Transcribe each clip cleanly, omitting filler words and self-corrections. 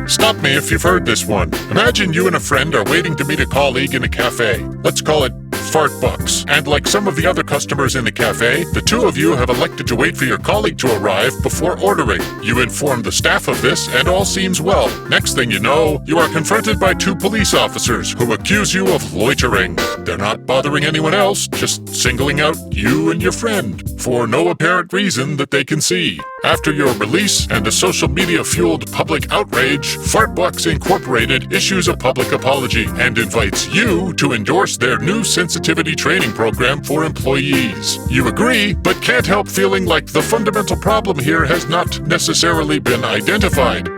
Stop me if you've heard this one. Imagine you and a friend are waiting to meet a colleague in a cafe. Let's call it Fart Bucks. And like some of the other customers in the cafe, the two of you have elected to wait for your colleague to arrive before ordering. You inform the staff of this and all seems well. Next thing you know, you are confronted by two police officers who accuse you of loitering. They're not bothering anyone else, just singling out you and your friend for no apparent reason that they can see. After your release and the social media-fueled public outrage, Fartbucks Incorporated issues a public apology and invites you to endorse their new sensitivity training program for employees. You agree, but can't help feeling like the fundamental problem here has not necessarily been identified.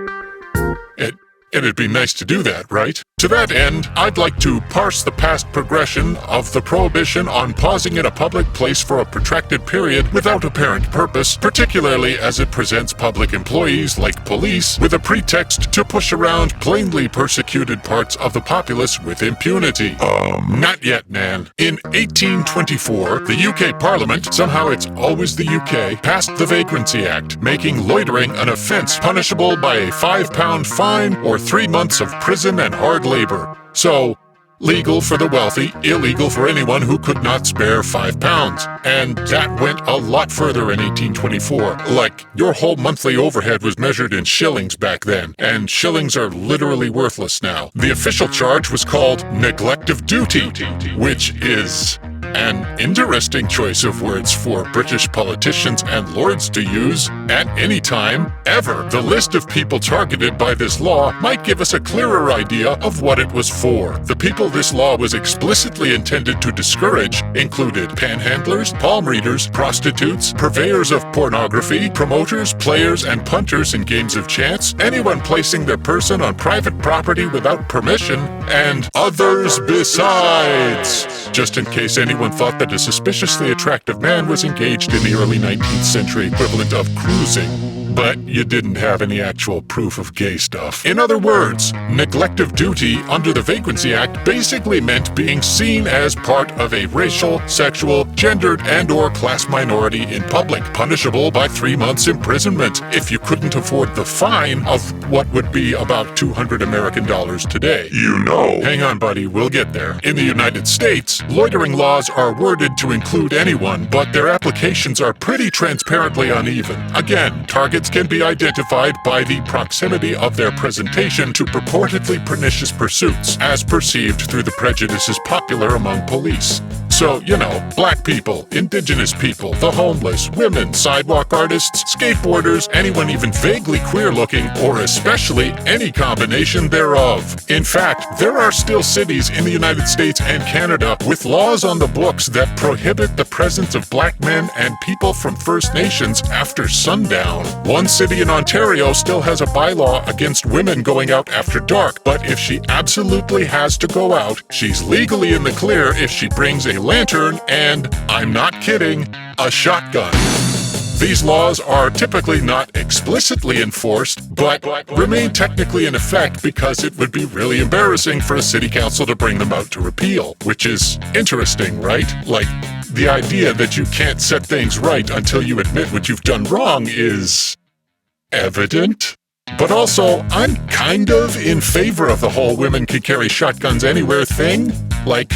It'd be nice to do that, right? To that end, I'd like to parse the past progression of the prohibition on pausing in a public place for a protracted period without apparent purpose, particularly as it presents public employees like police with a pretext to push around plainly persecuted parts of the populace with impunity. Not yet, Nan. In 1824, the UK Parliament, somehow it's always the UK, passed the Vagrancy Act, making loitering an offence punishable by a £5 fine or 3 months of prison and hard labor. So, legal for the wealthy, illegal for anyone who could not spare £5. And that went a lot further in 1824. Like, your whole monthly overhead was measured in shillings back then, and shillings are literally worthless now. The official charge was called neglect of duty, which is an interesting choice of words for British politicians and lords to use at any time, ever. The list of people targeted by this law might give us a clearer idea of what it was for. The people this law was explicitly intended to discourage included panhandlers, palm readers, prostitutes, purveyors of pornography, promoters, players, and punters in games of chance, anyone placing their person on private property without permission, and others besides. Just in case anyone thought that a suspiciously attractive man was engaged in the early 19th century equivalent of cruising, but you didn't have any actual proof of gay stuff. In other words, neglect of duty under the Vagrancy Act basically meant being seen as part of a racial, sexual, gendered, and/or class minority in public, punishable by 3 months imprisonment if you couldn't afford the fine of what would be about $200 American today. You know. Hang on, buddy, we'll get there. In the United States, loitering laws are worded to include anyone, but their applications are pretty transparently uneven. Again, targets can be identified by the proximity of their presentation to purportedly pernicious pursuits, as perceived through the prejudices popular among police. So, you know, black people, indigenous people, the homeless, women, sidewalk artists, skateboarders, anyone even vaguely queer-looking, or especially any combination thereof. In fact, there are still cities in the United States and Canada with laws on the books that prohibit the presence of black men and people from First Nations after sundown. One city in Ontario still has a bylaw against women going out after dark, but if she absolutely has to go out, she's legally in the clear if she brings a lantern and, I'm not kidding, a shotgun. These laws are typically not explicitly enforced, but remain technically in effect because it would be really embarrassing for a city council to bring them out to repeal, which is interesting, right? Like, the idea that you can't set things right until you admit what you've done wrong is evident. But also, I'm kind of in favor of the whole women can carry shotguns anywhere thing. Like,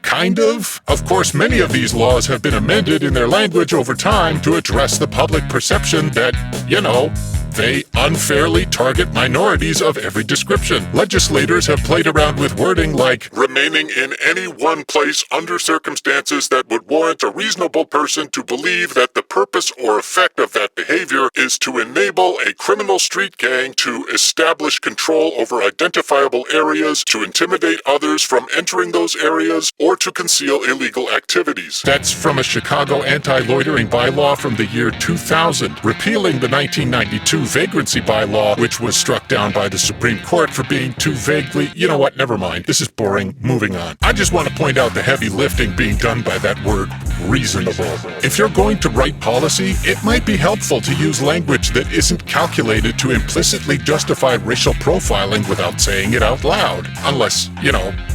kind of. Of course, many of these laws have been amended in their language over time to address the public perception that, you know, they unfairly target minorities of every description. Legislators have played around with wording like, remaining in any one place under circumstances that would warrant a reasonable person to believe that the purpose or effect of that behavior is to enable a criminal street gang to establish control over identifiable areas, to intimidate others from entering those areas, or to conceal illegal activities. That's from a Chicago anti-loitering bylaw from the year 2000, repealing the 1992 vagrancy bylaw, which was struck down by the Supreme Court for being too vaguely, you know what, never mind, this is boring, moving on. I just want to point out the heavy lifting being done by that word reasonable. If you're going to write policy, it might be helpful to use language that isn't calculated to implicitly justify racial profiling without saying it out loud. Unless,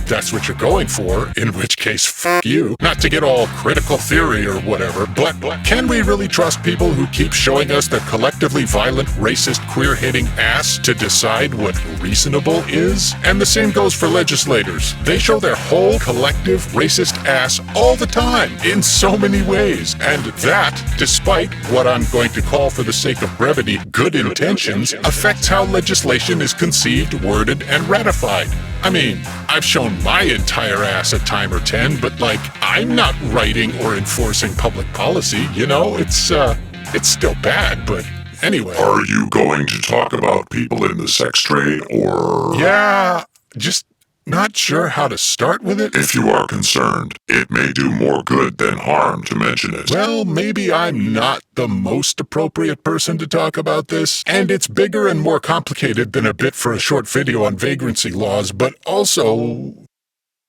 that's what you're going for, in which case, fuck you. Not to get all critical theory or whatever, but can we really trust people who keep showing us their collectively violent, racist, queer-hating ass to decide what reasonable is? And the same goes for legislators. They show their whole collective racist ass all the time, in so many ways. And that, despite what I'm going to call for the sake of brevity, good intentions, affects how legislation is conceived, worded, and ratified. I mean, I've shown my entire ass a time or 10, but I'm not writing or enforcing public policy, it's still bad, but anyway. Are you going to talk about people in the sex trade, or? Yeah, just not sure how to start with it. If you are concerned, it may do more good than harm to mention it. Well, maybe I'm not the most appropriate person to talk about this, and it's bigger and more complicated than a bit for a short video on vagrancy laws, but also,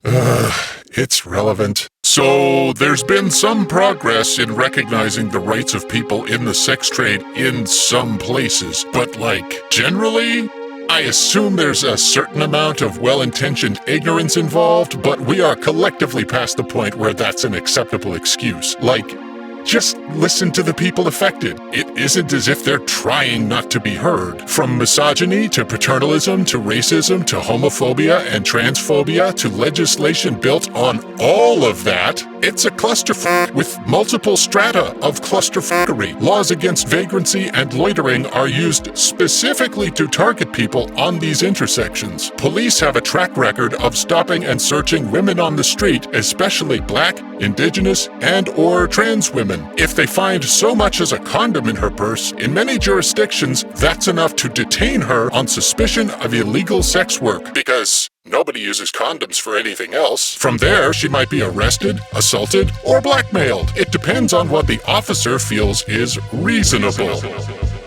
it's relevant. So, there's been some progress in recognizing the rights of people in the sex trade in some places, but generally, I assume there's a certain amount of well-intentioned ignorance involved, but we are collectively past the point where that's an acceptable excuse. Just listen to the people affected. It isn't as if they're trying not to be heard. From misogyny to paternalism to racism to homophobia and transphobia to legislation built on all of that, it's a clusterfuck with multiple strata of clusterfuckery. Laws against vagrancy and loitering are used specifically to target people on these intersections. Police have a track record of stopping and searching women on the street, especially Black, Indigenous, and/or trans women. If they find so much as a condom in her purse, in many jurisdictions, that's enough to detain her on suspicion of illegal sex work, because nobody uses condoms for anything else. From there, she might be arrested, assaulted, or blackmailed. It depends on what the officer feels is reasonable.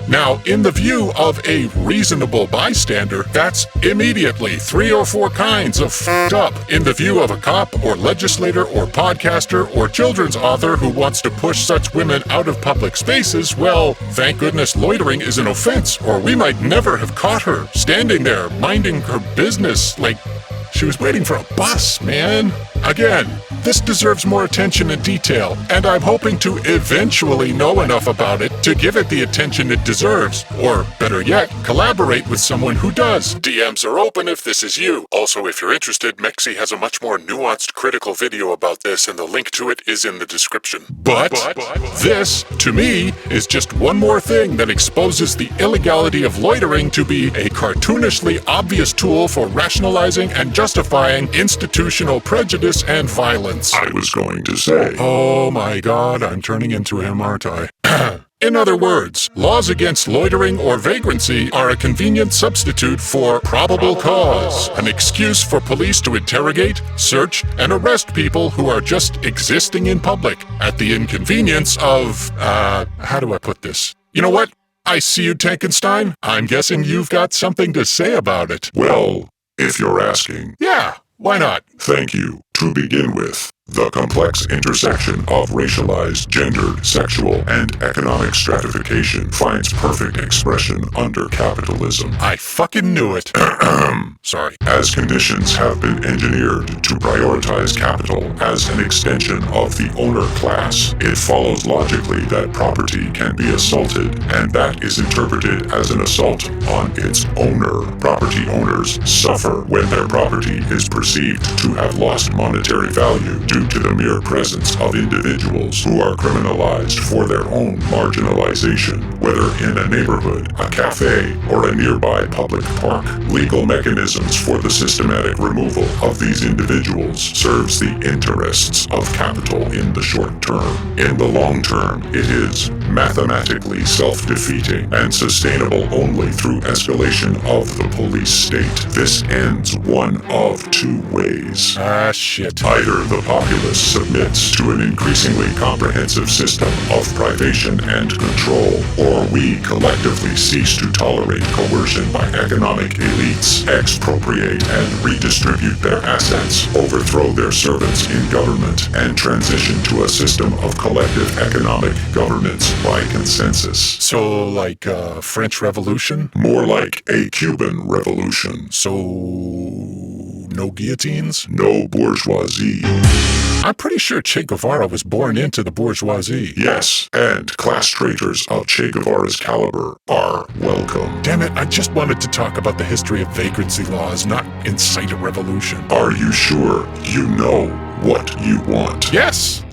Now, in the view of a reasonable bystander, that's immediately 3 or 4 kinds of f***ed up. In the view of a cop or legislator or podcaster or children's author who wants to push such women out of public spaces, well, thank goodness loitering is an offense, or we might never have caught her standing there minding her business like she was waiting for a bus, man. Again, this deserves more attention and detail, and I'm hoping to eventually know enough about it to give it the attention it deserves. Or, better yet, collaborate with someone who does. DMs are open if this is you. Also, if you're interested, Mexi has a much more nuanced, critical video about this, and the link to it is in the description. But this, to me, is just one more thing that exposes the illegality of loitering to be a cartoonishly obvious tool for rationalizing and justifying institutional prejudice and violence. I was going to say. Oh my God, I'm turning into him, aren't I? In other words, laws against loitering or vagrancy are a convenient substitute for probable cause, an excuse for police to interrogate, search, and arrest people who are just existing in public at the inconvenience of, how do I put this? You know what? I see you, Tankenstein. I'm guessing you've got something to say about it. Well, if you're asking. Yeah, why not? Thank you. To begin with, the complex intersection of racialized, gendered, sexual, and economic stratification finds perfect expression under capitalism. I fucking knew it. Sorry. As conditions have been engineered to prioritize capital as an extension of the owner class, it follows logically that property can be assaulted, and that is interpreted as an assault on its owner. Property owners suffer when their property is perceived to have lost monetary value due to the mere presence of individuals who are criminalized for their own marginalization, whether in a neighborhood, a cafe, or a nearby public park. Legal mechanisms for the systematic removal of these individuals serves the interests of capital in the short term. In the long term, it is mathematically self-defeating and sustainable only through escalation of the police state. This ends one of 2 ways. Shit. Either the populace populace submits to an increasingly comprehensive system of privation and control, or we collectively cease to tolerate coercion by economic elites, expropriate and redistribute their assets, overthrow their servants in government, and transition to a system of collective economic governance by consensus. So, like a French Revolution? More like a Cuban revolution. So, no guillotines? No bourgeoisie. I'm pretty sure Che Guevara was born into the bourgeoisie. Yes, and class traitors of Che Guevara's caliber are welcome. Damn it, I just wanted to talk about the history of vagrancy laws, not incite a revolution. Are you sure you know what you want? Yes!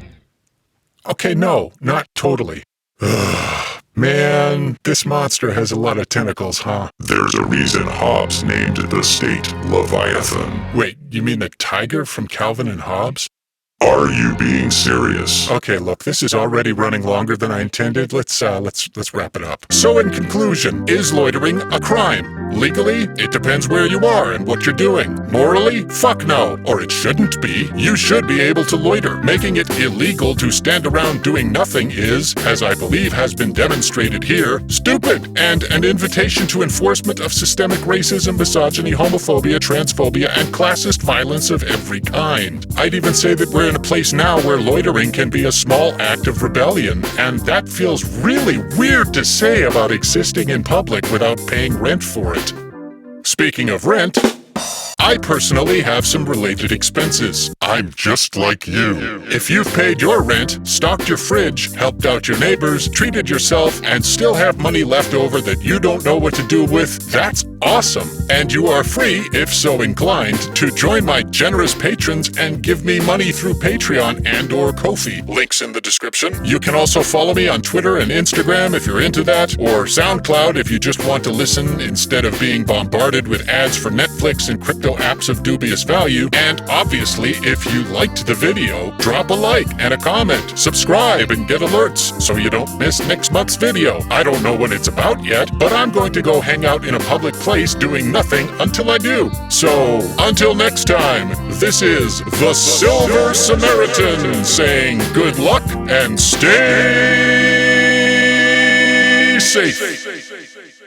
Okay, no, not totally. Ugh, man, this monster has a lot of tentacles, huh? There's a reason Hobbes named the state Leviathan. Wait, you mean the tiger from Calvin and Hobbes? Are you being serious? Okay, look, this is already running longer than I intended. Let's wrap it up. So in conclusion, is loitering a crime? Legally, it depends where you are and what you're doing. Morally, fuck no, or it shouldn't be. You should be able to loiter. Making it illegal to stand around doing nothing is, as I believe has been demonstrated here, stupid, and an invitation to enforcement of systemic racism, misogyny, homophobia, transphobia, and classist violence of every kind. I'd even say that we're in a place now where loitering can be a small act of rebellion, and that feels really weird to say about existing in public without paying rent for it. Speaking of rent, I personally have some related expenses. I'm just like you. If you've paid your rent, stocked your fridge, helped out your neighbors, treated yourself, and still have money left over that you don't know what to do with, that's awesome. And you are free, if so inclined, to join my generous patrons and give me money through Patreon and/or Ko-fi. Links in the description. You can also follow me on Twitter and Instagram if you're into that, or SoundCloud if you just want to listen instead of being bombarded with ads for Netflix and crypto apps of dubious value. And obviously, if you liked the video, drop a like and a comment, subscribe, and get alerts so you don't miss next month's video. I don't know what it's about yet, but I'm going to go hang out in a public place doing nothing until I do. So, until next time, this is the Silver Samaritan saying good luck and stay safe.